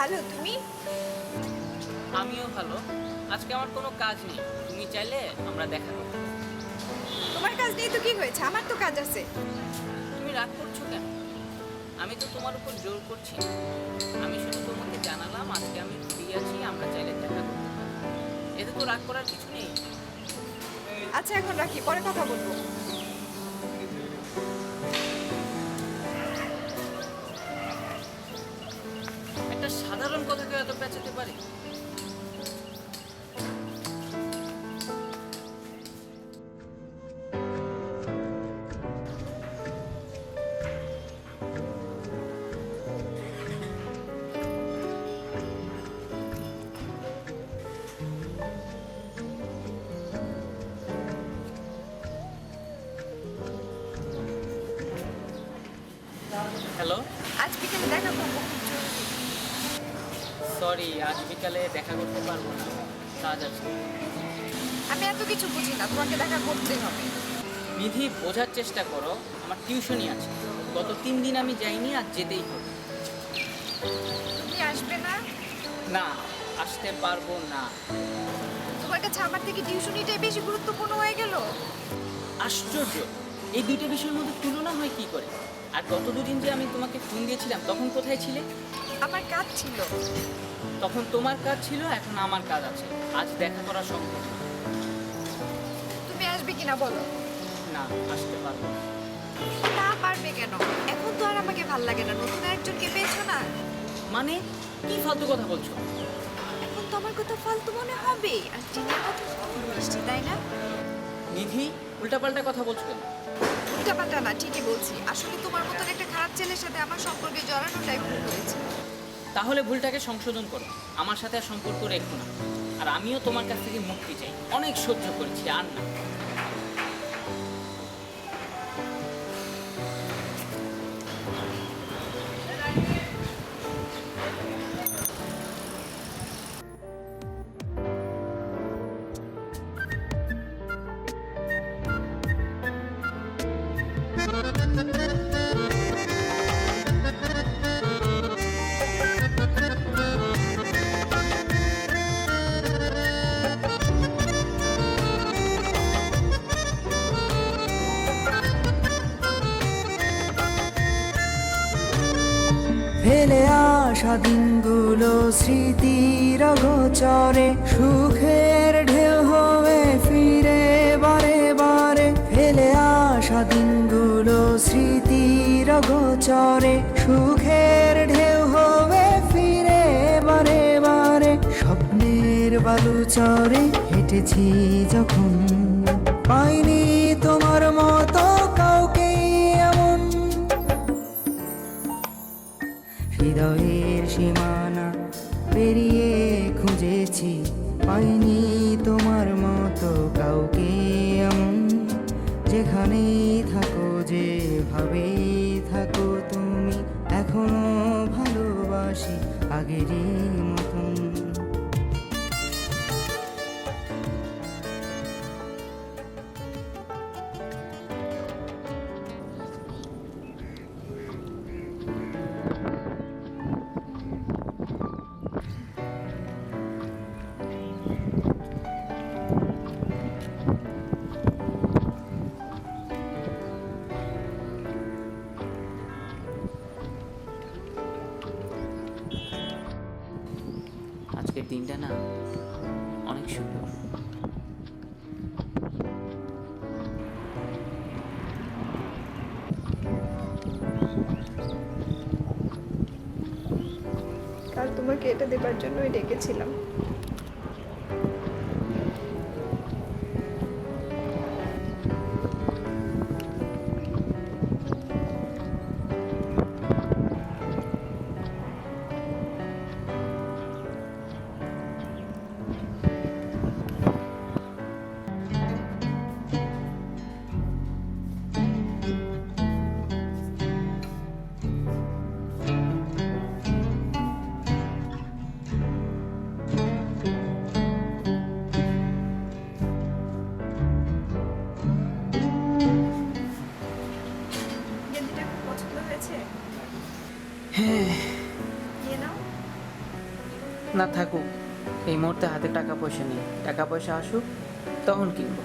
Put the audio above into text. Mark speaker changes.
Speaker 1: ভালো, তুমি?
Speaker 2: আমিও ভালো। আজকে আমার কোনো কাজ নেই, তুমি চাইলে আমরা দেখা করতে পারি।
Speaker 1: তোমার কাজ নেই তো কি হয়েছে, আমার তো কাজ আছে।
Speaker 2: তুমি রাগ করছো কেন? আমি তো তোমার উপর জোর করছি না। আমি শুধু তোমাকে জানালাম আজকে আমি ফ্রি আছি, আমরা চাইলে দেখা করতে পারি। এতে তো রাগ করার কিছু নেই।
Speaker 1: আচ্ছা এখন রাখি, পরে কথা বলবো।
Speaker 2: একটা সাধারণ কথাকে এত পেঁচাতে পারি? হ্যালো,
Speaker 1: আজ বিকেলে দেখা করবো, খুব জরুরি।
Speaker 2: সরি, আজ বিকালে দেখা করতে পারবো না, কাজ আছে।
Speaker 1: আমি এত কিছু বুঝি না, তোমাকে দেখা করতেই হবে।
Speaker 2: নিধি, বোঝার চেষ্টা করো, আমার টিউশনই আছে। গত 3 দিন আমি যাইনি, আজ যেতেই হবে।
Speaker 1: তুমি আসবে না?
Speaker 2: না, আসতে পারবো না।
Speaker 1: তোমার কাছে আমার থেকে টিউশনিটাই বেশি গুরুত্বপূর্ণ হয়ে গেল।
Speaker 2: আশ্চর্য, এই দুইটা বিষয়ের মধ্যে তুলনা হয় কি করে? আর গত 2 দিন যে আমি তোমাকে ফোন দিয়েছিলাম তখন কোথায় ছিলে?
Speaker 1: আমার কাজ ছিল।
Speaker 2: তখন তোমার কাজ ছিল, এখন আমার কাজ আছে। আজ দেখা করা সম্ভব না।
Speaker 1: তুমি আসবে কিনা বলো।
Speaker 2: না, আসতে পারবো না।
Speaker 1: না পারবে কেন? এখন তো আর আমাকে ভাল লাগে না, নতুন একজনকে পেয়েছো না।
Speaker 2: মানে কি ফালতু কথা বলছো?
Speaker 1: এখন তো আমার কথা ফালতু মনে হবে, আর টিনের কথা খুব মিষ্টি, তাই না?
Speaker 2: নিধি, উল্টাপাল্টা কথা বলছো কেন?
Speaker 1: উল্টাপাল্টা না, ঠিকই বলছি। আসলে তোমার মতন একটা খারাপ ছেলের সাথে আমার সম্পর্কে জড়ানোটাই ভুল হয়েছে।
Speaker 2: তাহলে ভুলটাকে সংশোধন করো, আমার সাথে আর সম্পর্ক রেখো না। আর আমিও তোমার কাছ থেকে মুক্তি চাই, অনেক সহ্য করেছি, আর না।
Speaker 3: ফেলে আসা দিনগুলো স্মৃতির গোচরে সুখের ঢেউ হয়ে ফিরে বারে বারে। ফেলে আসা দিনগুলো স্মৃতির গোচরে সুখের ঢেউ হয়ে ফিরে বারে বারে। স্বপ্নের বালুচরে হেঁটেছি যখন, পাইনি তোমার মতো কাউকে এমন। হৃদয়ের সীমানা পেরিয়ে খুঁজেছি, পাইনি তোমার মতো কাউকে এমন। যেখানেই থাকো, যেভাবেই থাকো তুমি, এখনো ভালোবাসি আগেরই মতন।
Speaker 2: আজকের দিনটা না অনেক সুন্দর।
Speaker 1: কাল তোমাকে এটা দেবার জন্যই ডেকেছিলাম। গেঞ্জিটা খুব পছন্দ হয়েছে।
Speaker 3: হ্যাঁ,
Speaker 1: নিয়ে নাও।
Speaker 2: না থাকুক, এই মুহূর্তে হাতে টাকা পয়সা নেই, টাকা পয়সা আসুক তখন কিনবো।